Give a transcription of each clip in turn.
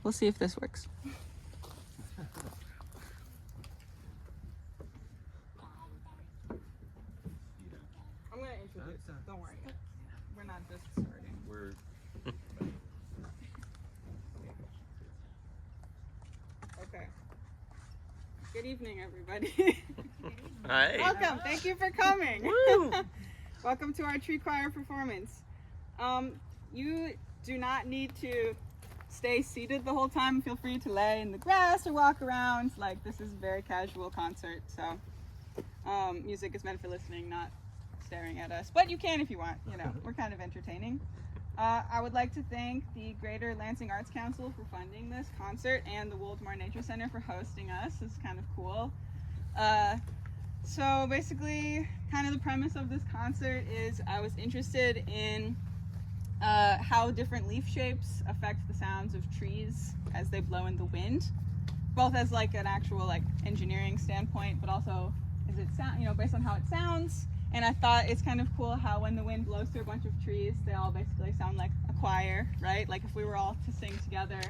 We'll see if this works. I'm gonna introduce. Don't worry. We're not just starting. We're Okay. Good evening, everybody. Hi. Welcome. Thank you for coming. Woo. Welcome to our tree choir performance. You do not need to stay seated the whole time. Feel free to lay in the grass or walk around. Like, this is a very casual concert, so music is meant for listening, not staring at us. But you can if you want. You know, we're kind of entertaining. I would like to thank the Greater Lansing Arts Council for funding this concert and the Woldumar Nature Center for hosting us. It's kind of cool. So basically, kind of the premise of this concert is I was interested in how different leaf shapes affect the sounds of trees as they blow in the wind, both as like an actual like engineering standpoint, but also is it sound, you know, based on how it sounds. And I thought it's kind of cool how when the wind blows through a bunch of trees, they all basically sound like a choir, right? Like if we were all to sing together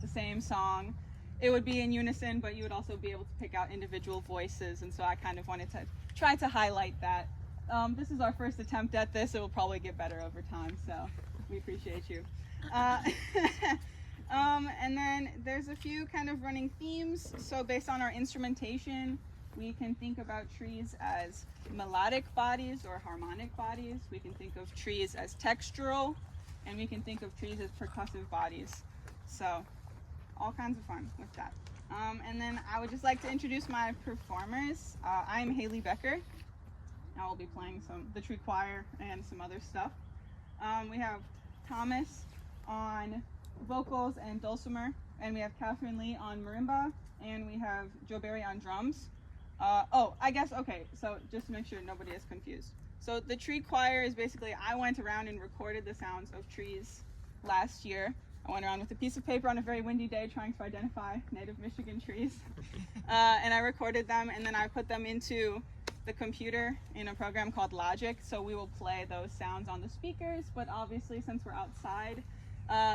the same song, it would be in unison, but you would also be able to pick out individual voices. And so I kind of wanted to try to highlight that. This is our first attempt at this. It will probably get better over time, so we appreciate you. And then there's a few kind of running themes. So based on our instrumentation, we can think about trees as melodic bodies or harmonic bodies. We can think of trees as textural, and we can think of trees as percussive bodies. So all kinds of fun with that. And then I would just like to introduce my performers. I'm Hailey Becker. I will be playing the tree choir and some other stuff. We have Thomas on vocals and dulcimer, and we have Catherine Lee on marimba, and we have Joe Berry on drums. So just to make sure nobody is confused. So the tree choir is basically, I went around and recorded the sounds of trees last year. I went around with a piece of paper on a very windy day trying to identify native Michigan trees. And I recorded them, and then I put them into the computer in a program called Logic. So we will play those sounds on the speakers, but obviously since we're outside,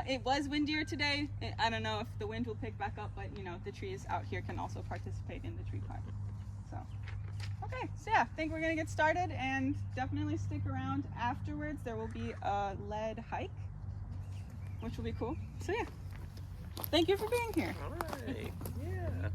it was windier today. I don't know if the wind will pick back up, but you know, the trees out here can also participate in the tree choir. So, okay, so yeah, I think we're gonna get started, and definitely stick around afterwards. There will be a lead hike, which will be cool. So yeah, thank you for being here. All right. Yeah.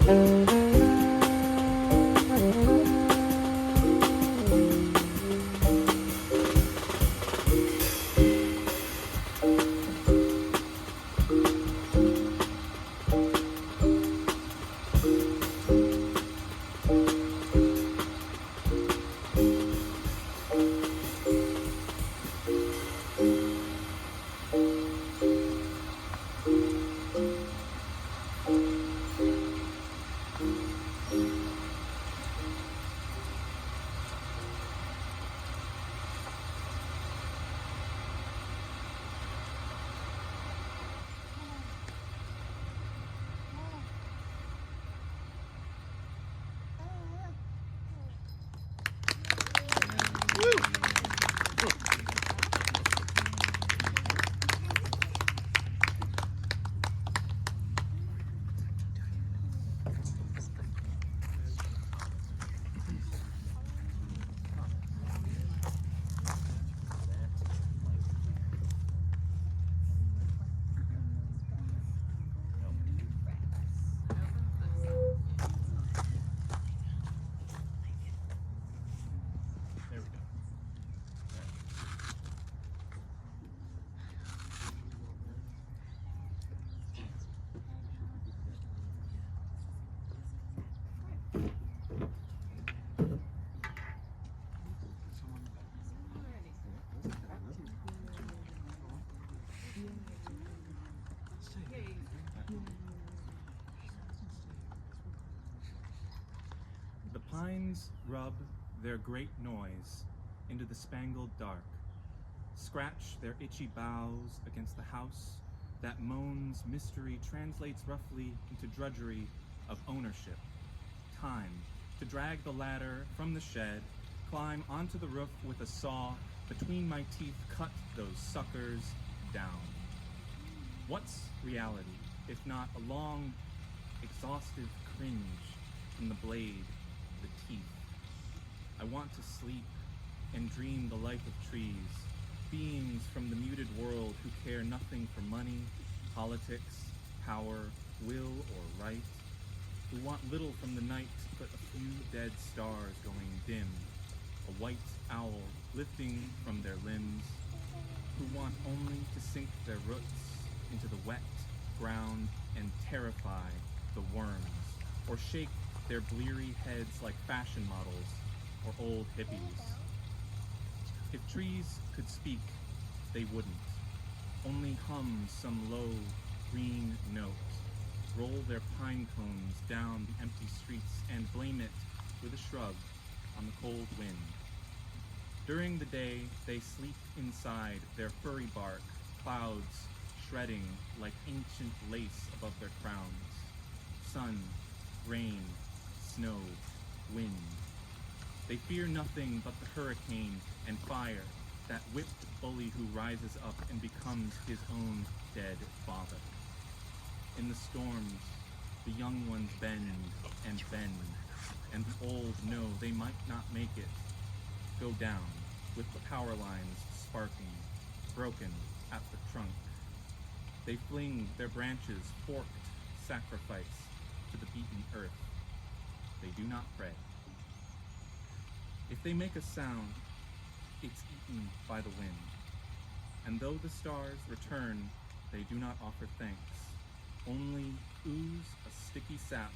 The pines rub their great noise into the spangled dark, scratch their itchy boughs against the house that moans mystery translates roughly into drudgery of ownership. Time to drag the ladder from the shed, climb onto the roof with a saw, between my teeth cut those suckers down. What's reality, if not a long, exhaustive cringe from the blade, the teeth? I want to sleep and dream the life of trees, beings from the muted world who care nothing for money, politics, power, will, or right, who want little from the night but a few dead stars going dim, a white owl lifting from their limbs, who want only to sink their roots into the wet ground and terrify the worms, or shake their bleary heads like fashion models or old hippies. If trees could speak, they wouldn't. Only hum some low, green note, roll their pine cones down the empty streets and blame it with a shrug on the cold wind. During the day, they sleep inside their furry bark, clouds shredding like ancient lace above their crowns. Sun, rain, snow, wind. They fear nothing but the hurricane and fire, that whipped bully who rises up and becomes his own dead father. In the storms, the young ones bend, and the old know they might not make it. Go down, with the power lines sparking, broken at the trunk. They fling their branches, forked sacrifice to the beaten earth. They do not pray. If they make a sound, it's eaten by the wind. And though the stars return, they do not offer thanks, only ooze a sticky sap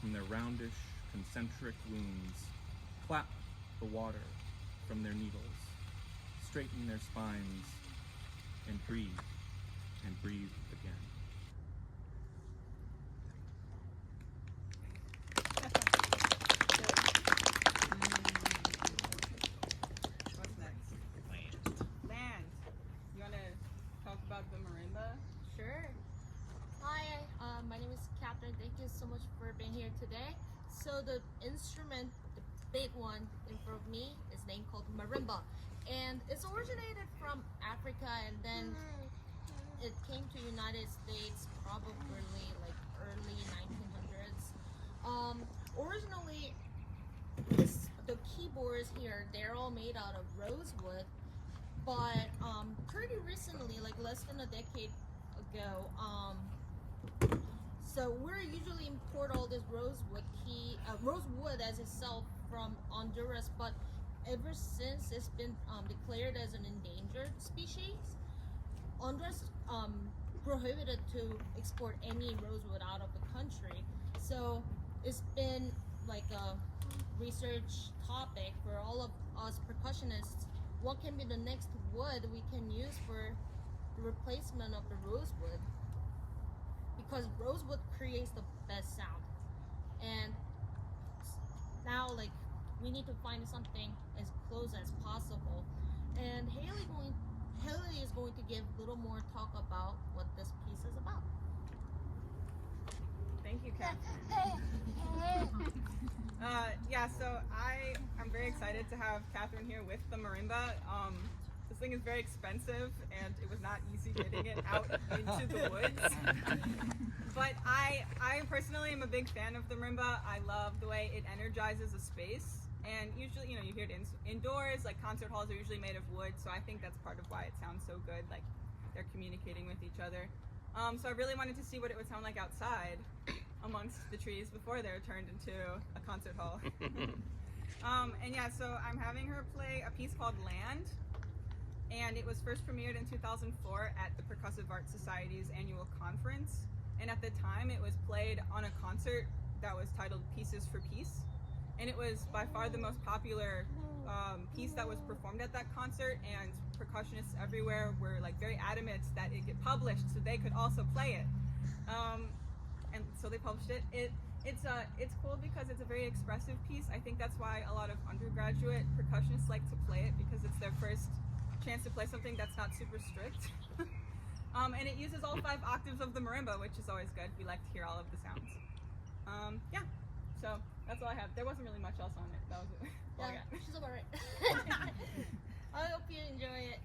from their roundish, concentric wounds, clap the water from their needles, straighten their spines, and breathe again. What's next? Land. You want to talk about the marimba? Sure. Hi, my name is Catherine. Thank you so much for being here today. So the instrument, the big one in front of me, is named called marimba, and it's originated from Africa, and then it came to United States probably like early 1900s. Originally, the keyboards here, they're all made out of rosewood, but pretty recently, like less than a decade ago, so we're usually import all this rosewood rosewood as itself from Honduras, but ever since it's been declared as an endangered species, Honduras prohibited to export any rosewood out of the country. So it's been like a research topic for all of us percussionists. What can be the next wood we can use for the replacement of the rosewood? Because rosewood creates the best sound, and now like we need to find something as close as possible. And Hailey is going to give a little more talk about what this piece is about. Thank you, Catherine. Yeah, so I'm very excited to have Catherine here with the marimba. This thing is very expensive, and it was not easy getting it out into the woods. But I personally am a big fan of the marimba. I love the way it energizes a space. And usually, you hear it indoors, like concert halls are usually made of wood, so I think that's part of why it sounds so good, like they're communicating with each other. So I really wanted to see what it would sound like outside amongst the trees before they're turned into a concert hall. And yeah, so I'm having her play a piece called Land, and it was first premiered in 2004 at the Percussive Art Society's annual conference. And at the time, it was played on a concert that was titled Pieces for Peace. And it was by far the most popular piece that was performed at that concert, and percussionists everywhere were like very adamant that it get published so they could also play it. And so they published it. It's cool because it's a very expressive piece. I think that's why a lot of undergraduate percussionists like to play it, because it's their first chance to play something that's not super strict. And it uses all 5 octaves of the marimba, which is always good. We like to hear all of the sounds. Yeah, so that's all I have. There wasn't really much else on it. That was it. All I got. She's about right. I hope you enjoy it.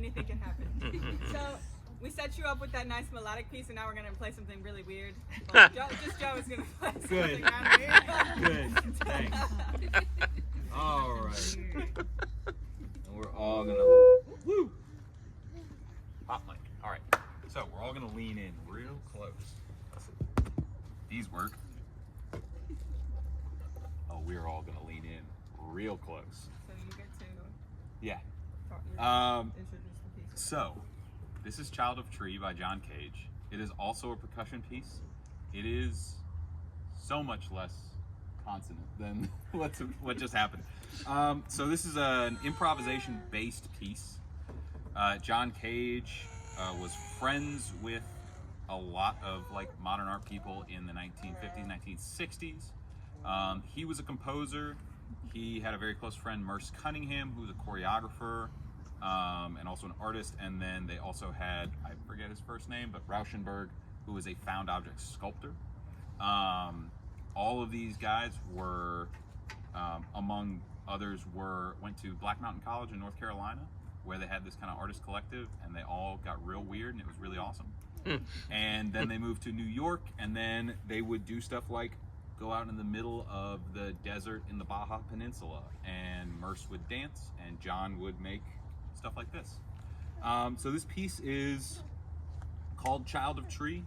anything can happen. So we set you up with that nice melodic piece, and now we're gonna play something really weird. Well, Joe is gonna play something kind of weird. Good. Thanks. All right. And we're all gonna woo. Hot mic. All right. So we're all gonna lean in real close. These work. Oh, we're all gonna lean in real close. So you get to Yeah. introduce the piece. So, this is Child of Tree by John Cage. It is also a percussion piece. It is so much less consonant than what just happened. So this is an improvisation-based piece. John Cage was friends with a lot of like modern art people in the 1950s, 1960s. He was a composer. He had a very close friend, Merce Cunningham, who was a choreographer and also an artist. And then they also had, I forget his first name, but Rauschenberg, who was a found object sculptor. All of these guys were, among others, went to Black Mountain College in North Carolina, where they had this kind of artist collective, and they all got real weird, and it was really awesome. And then they moved to New York, and then they would do stuff like go out in the middle of the desert in the Baja Peninsula, and Merce would dance, and John would make stuff like this. So this piece is called Child of Tree.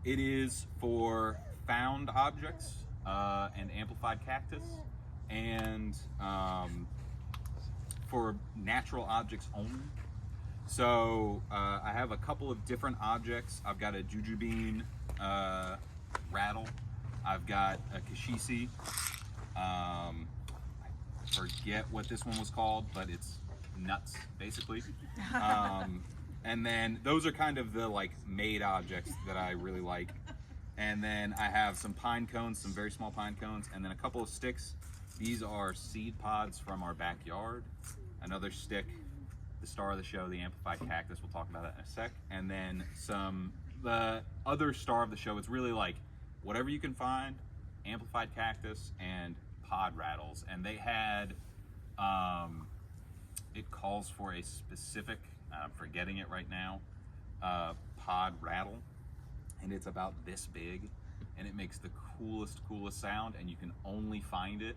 It is for found objects and amplified cactus, and for natural objects only. So I have a couple of different objects. I've got a jujubine rattle. I've got a kashisi. I forget what this one was called, but it's nuts, basically. And then those are kind of the like made objects that I really like. And then I have some pine cones, some very small pine cones, and then a couple of sticks. These are seed pods from our backyard. Another stick, the star of the show, the amplified cactus. We'll talk about that in a sec. And then the other star of the show, it's really like whatever you can find, amplified cactus and pod rattles. And they had, it calls for a specific, I'm forgetting it right now, pod rattle. And it's about this big, and it makes the coolest sound, and you can only find it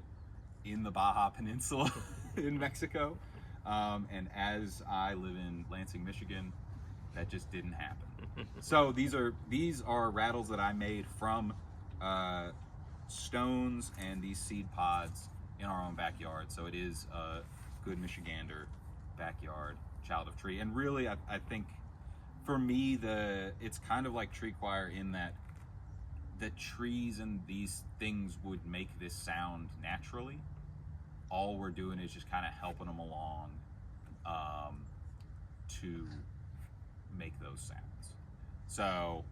in the Baja Peninsula in Mexico. And as I live in Lansing, Michigan, that just didn't happen. So these are rattles that I made from stones and these seed pods in our own backyard. So it is a good Michigander backyard Child of Tree. And really, I think for me, it's kind of like tree choir in that the trees and these things would make this sound naturally. All we're doing is just kind of helping them along to make those sounds. So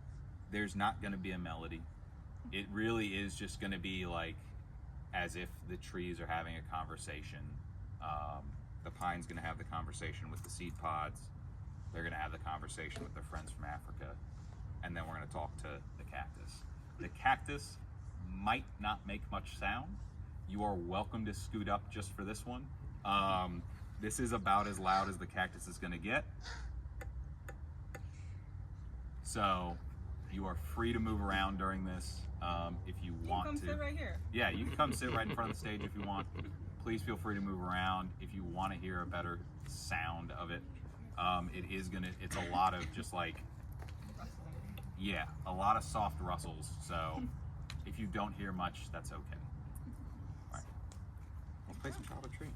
there's not going to be a melody. It really is just going to be like as if the trees are having a conversation. The pine's going to have the conversation with the seed pods. They're going to have the conversation with their friends from Africa. And then we're going to talk to the cactus. The cactus might not make much sound. You are welcome to scoot up just for this one. This is about as loud as the cactus is going to get. So you are free to move around during this if you want to. Come sit right here. Yeah, you can come sit right in front of the stage if you want. Please feel free to move around if you want to hear a better sound of it. It's a lot of just like, yeah, a lot of soft rustles. So if you don't hear much, that's okay. All right, let's play some Child of Tree.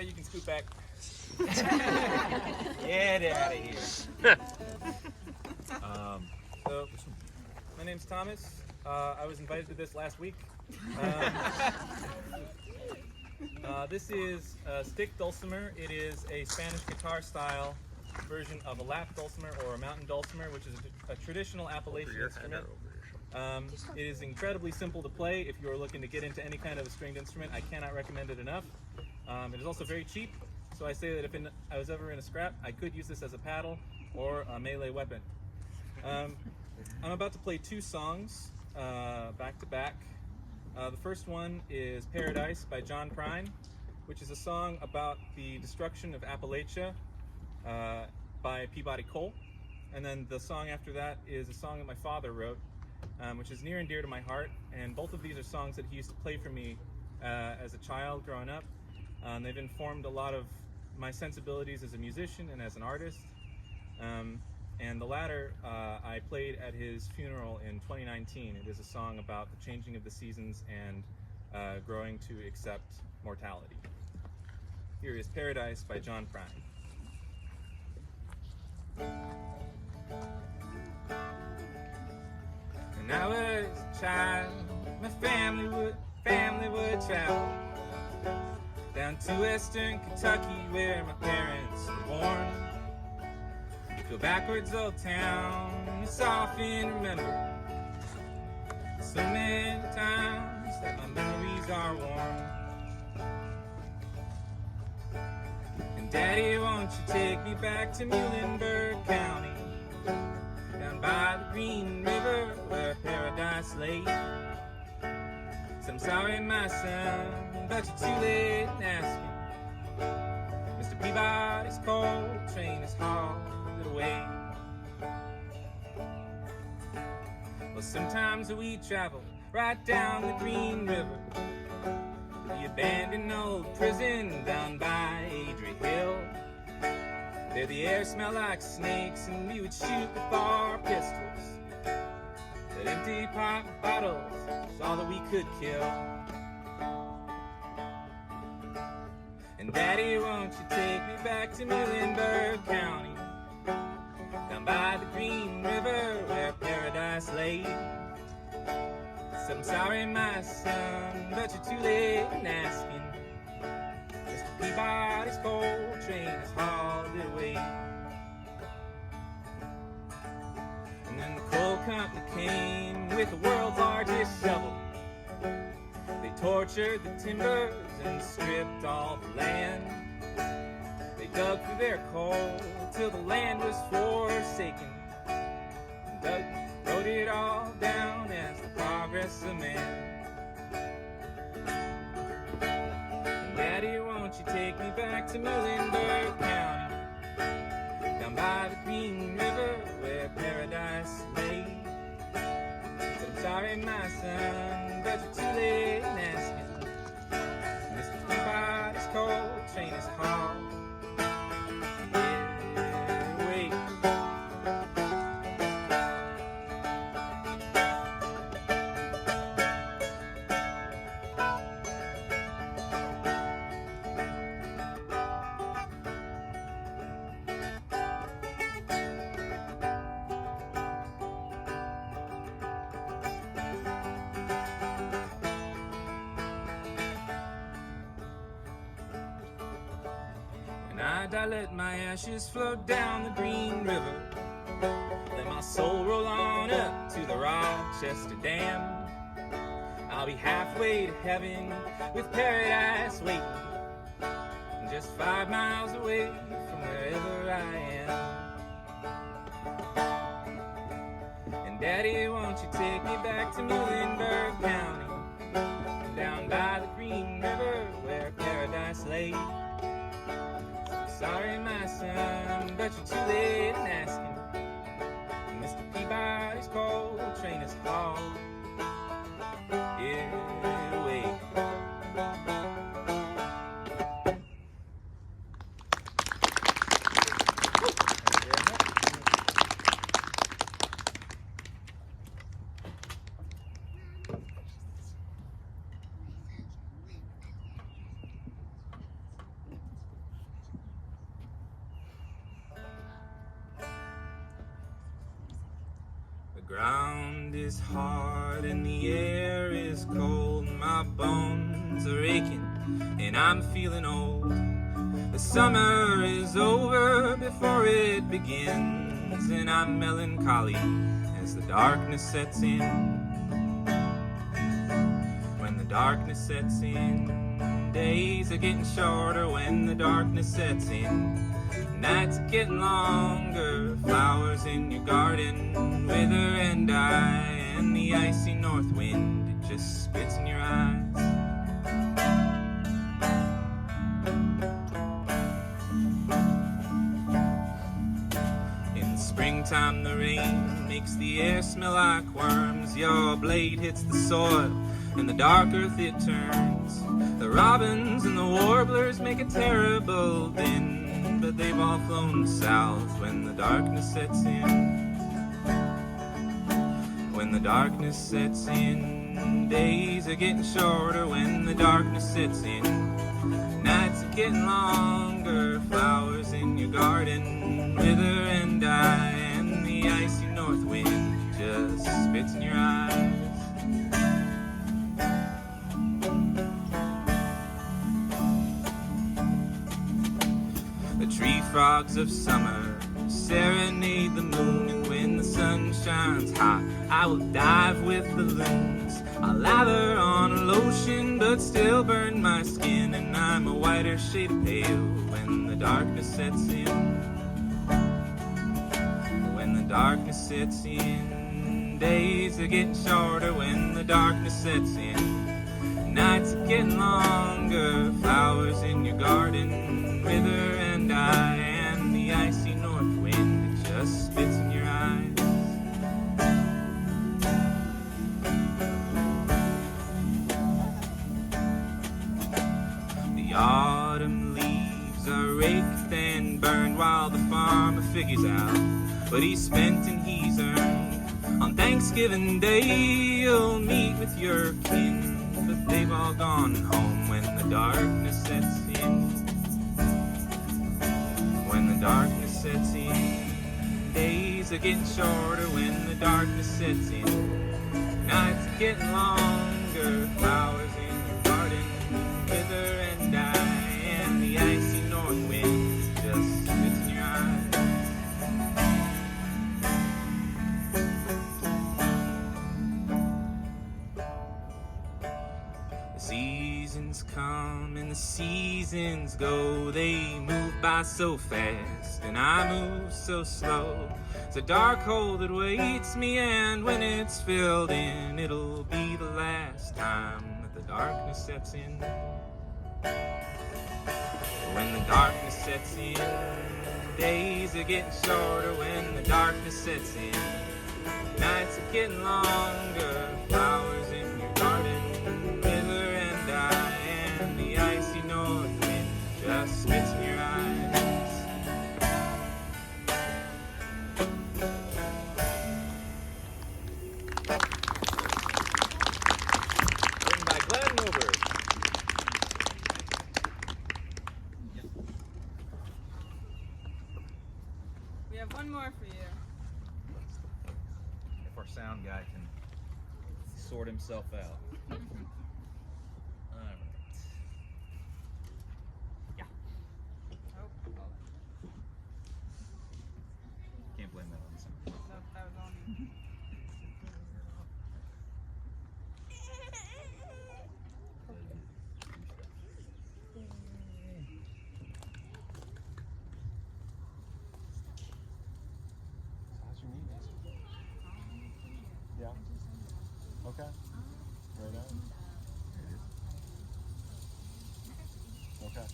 right, you can scoot back. Get out of here. So, my name's Thomas. I was invited to this last week. This is a stick dulcimer. It is a Spanish guitar style version of a lap dulcimer or a mountain dulcimer, which is a traditional Appalachian instrument. It is incredibly simple to play if you are looking to get into any kind of a stringed instrument. I cannot recommend it enough. It is also very cheap, so I say that if I was ever in a scrap, I could use this as a paddle or a melee weapon. I'm about to play two songs back to back. The first one is Paradise by John Prine, which is a song about the destruction of Appalachia by Peabody Cole. And then the song after that is a song that my father wrote, which is near and dear to my heart. And both of these are songs that he used to play for me as a child growing up. They've informed a lot of my sensibilities as a musician and as an artist. And the latter I played at his funeral in 2019. It is a song about the changing of the seasons and growing to accept mortality. Here is Paradise by John Prine. When I was a child, my family would travel down to western Kentucky where my parents were born. Go backwards, old town, it's often remembered so many times that my memories are worn. And Daddy, won't you take me back to Muhlenberg County, down by the Green River where paradise lay. So I'm sorry, my son, but you're too late in asking. Mr. Peabody's coal train is hauled away. Well, sometimes we travel right down the Green River, the abandoned old prison down by Adrie Hill. There the air smelled like snakes and we would shoot with our pistols. That empty pop bottles was all that we could kill. And Daddy, won't you take me back to Muhlenberg County, down by the Green River where paradise lay. So I'm sorry, my son, but you're too late in asking. Mr. Peabody's coal train has hauled it away. And then the coal company came with the world's largest shovel. They tortured the timbers and stripped all the land. They dug through their coal till the land was forsaken. And Doug wrote it all down as the progress of man. And Daddy, won't you take me back to Muhlenberg County, down by the Green River where paradise lay. But I'm sorry, my son, but you're too late in asking. Mr. Peabody's coal train is hauled. I let my ashes float down the Green River. Let my soul roll on up to the Rochester Dam. I'll be halfway to heaven with paradise waiting, just 5 miles away from wherever I am. And Daddy, won't you take me back to Muhlenberg County, down by the Green River where paradise lay. Sorry, my son, but you're too late in asking. Mr. Peabody's coal train is hauled away. ground is hard and the air is cold. My bones are aching and I'm feeling old. The summer is over before it begins, and I'm melancholy as the darkness sets in. When the darkness sets in, days are getting shorter. When the darkness sets in, nights are getting longer. Flowers in your garden wither and die, and the icy north wind, it just spits in your eyes. In springtime the rain makes the air smell like worms. Your blade hits the soil and the dark earth it turns. The robins and the warblers make a terrible din, but they've all flown south when the darkness sets in. When the darkness sets in, days are getting shorter. When the darkness sets in, nights are getting longer. Flowers in your garden wither and die, and the icy north wind just spits in your eyes. The tree frogs of summer serenade the moon, and when the sun shines hot, I will dive with the loons. I'll lather on a lotion, but still burn my skin, and I'm a whiter shade of pale when the darkness sets in. When the darkness sets in, days are getting shorter. When the darkness sets in, nights are getting longer. Flowers in your garden wither and die, and the icy north wind, it just spits in your eyes. The autumn leaves are raked and burned while the farmer figures out what he's spent and he's earned. On Thanksgiving Day you'll meet with your kin, but they've all gone home when the darkness sets in. When the darkness sets in, days are getting shorter. When the darkness sets in, nights are getting longer. Flowers in your garden wither and die, and the icy north wind just spits in your eyes. The seasons come and the seasons go. They move by so fast and I move so slow. It's a dark hole that waits me, and when it's filled in, it'll be the last time that the darkness sets in. When the darkness sets in, days are getting shorter. When the darkness sets in, nights are getting longer. Flowers in your garden wither and die, and the icy north wind just spits in your eyes. Written by Glenn Moberg. We have one more for you. If our sound guy can sort himself out. All right. Yeah. Oh, Can't blame that on the sound. that was on me. How's your knee, Mason? Yeah. Okay. Right on. Okay.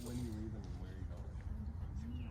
When you leave and where are you going?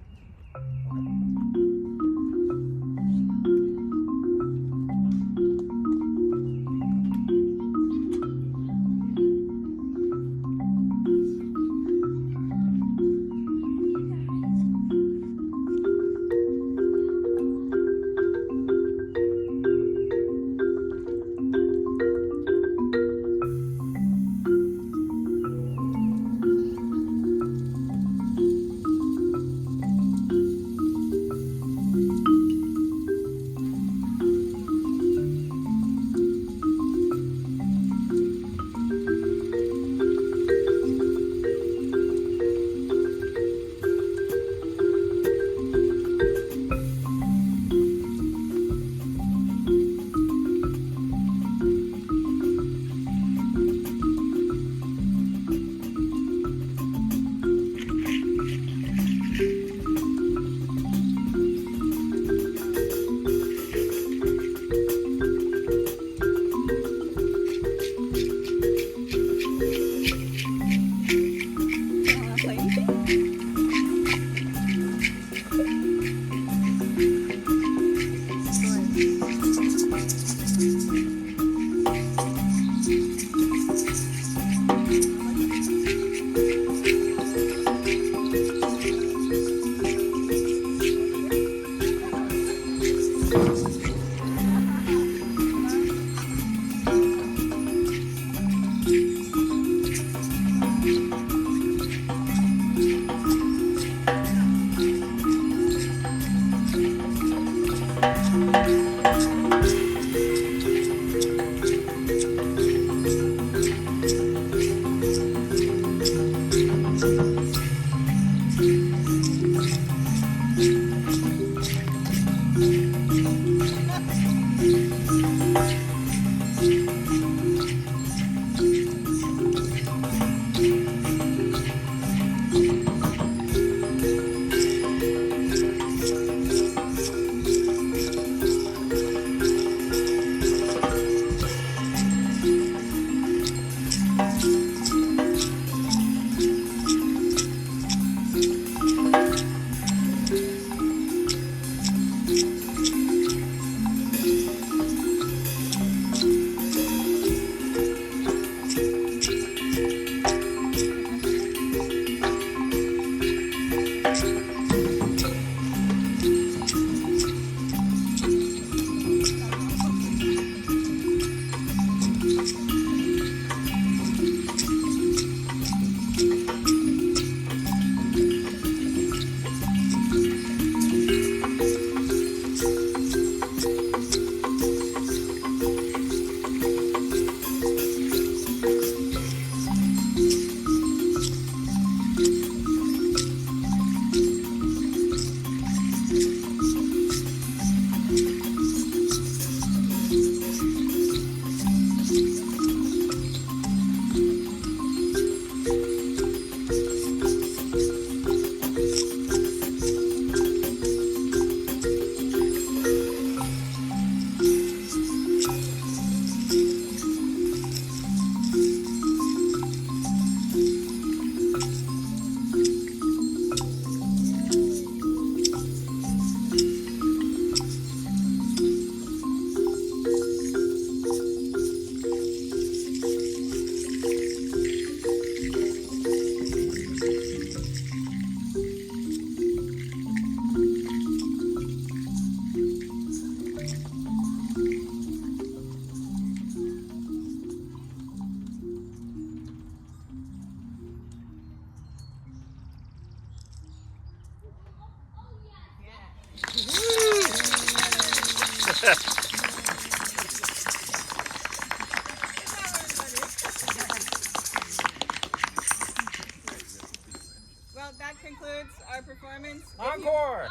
performance. Encore!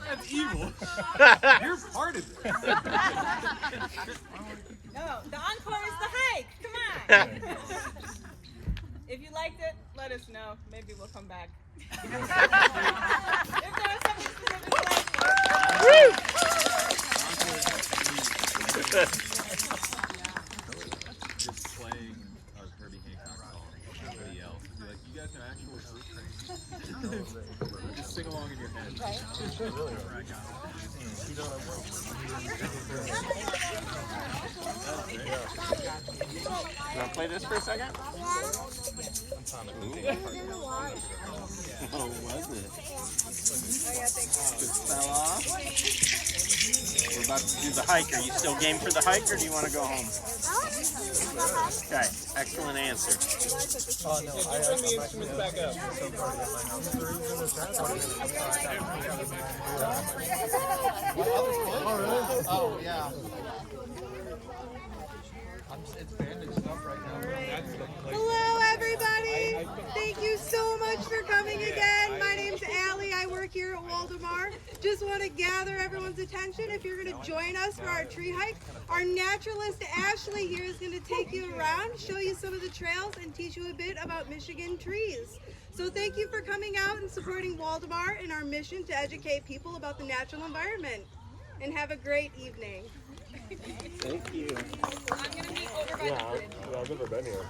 That's evil. You're part of it. No, the encore is the hike. Come on. If you liked it, let us know. Maybe we'll come back. If there was something specific you liked. Just playing a Herbie Hancock song. Somebody else. Be like, you guys know actual Herbie? Just sing along in your head. You want to play this for a second? Oh, was it? Just fell off. We're about to do the hike. Are you still game for the hike, or do you want to go home? Okay, excellent answer. Oh, no, bring the instruments back up. Oh, yeah. It's bandaged up right now. Hello, everybody. Thank you so much for coming again. My name's Allie. I work here at Woldumar. Just want to gather everyone's attention. If you're going to join us for our tree hike, our naturalist Ashley here is going to take you around, show you some of the trails, and teach you a bit about Michigan trees. So thank you for coming out and supporting Woldumar in our mission to educate people about the natural environment. And have a great evening. Thank you. I'm going to meet over by the bridge. I've never been here.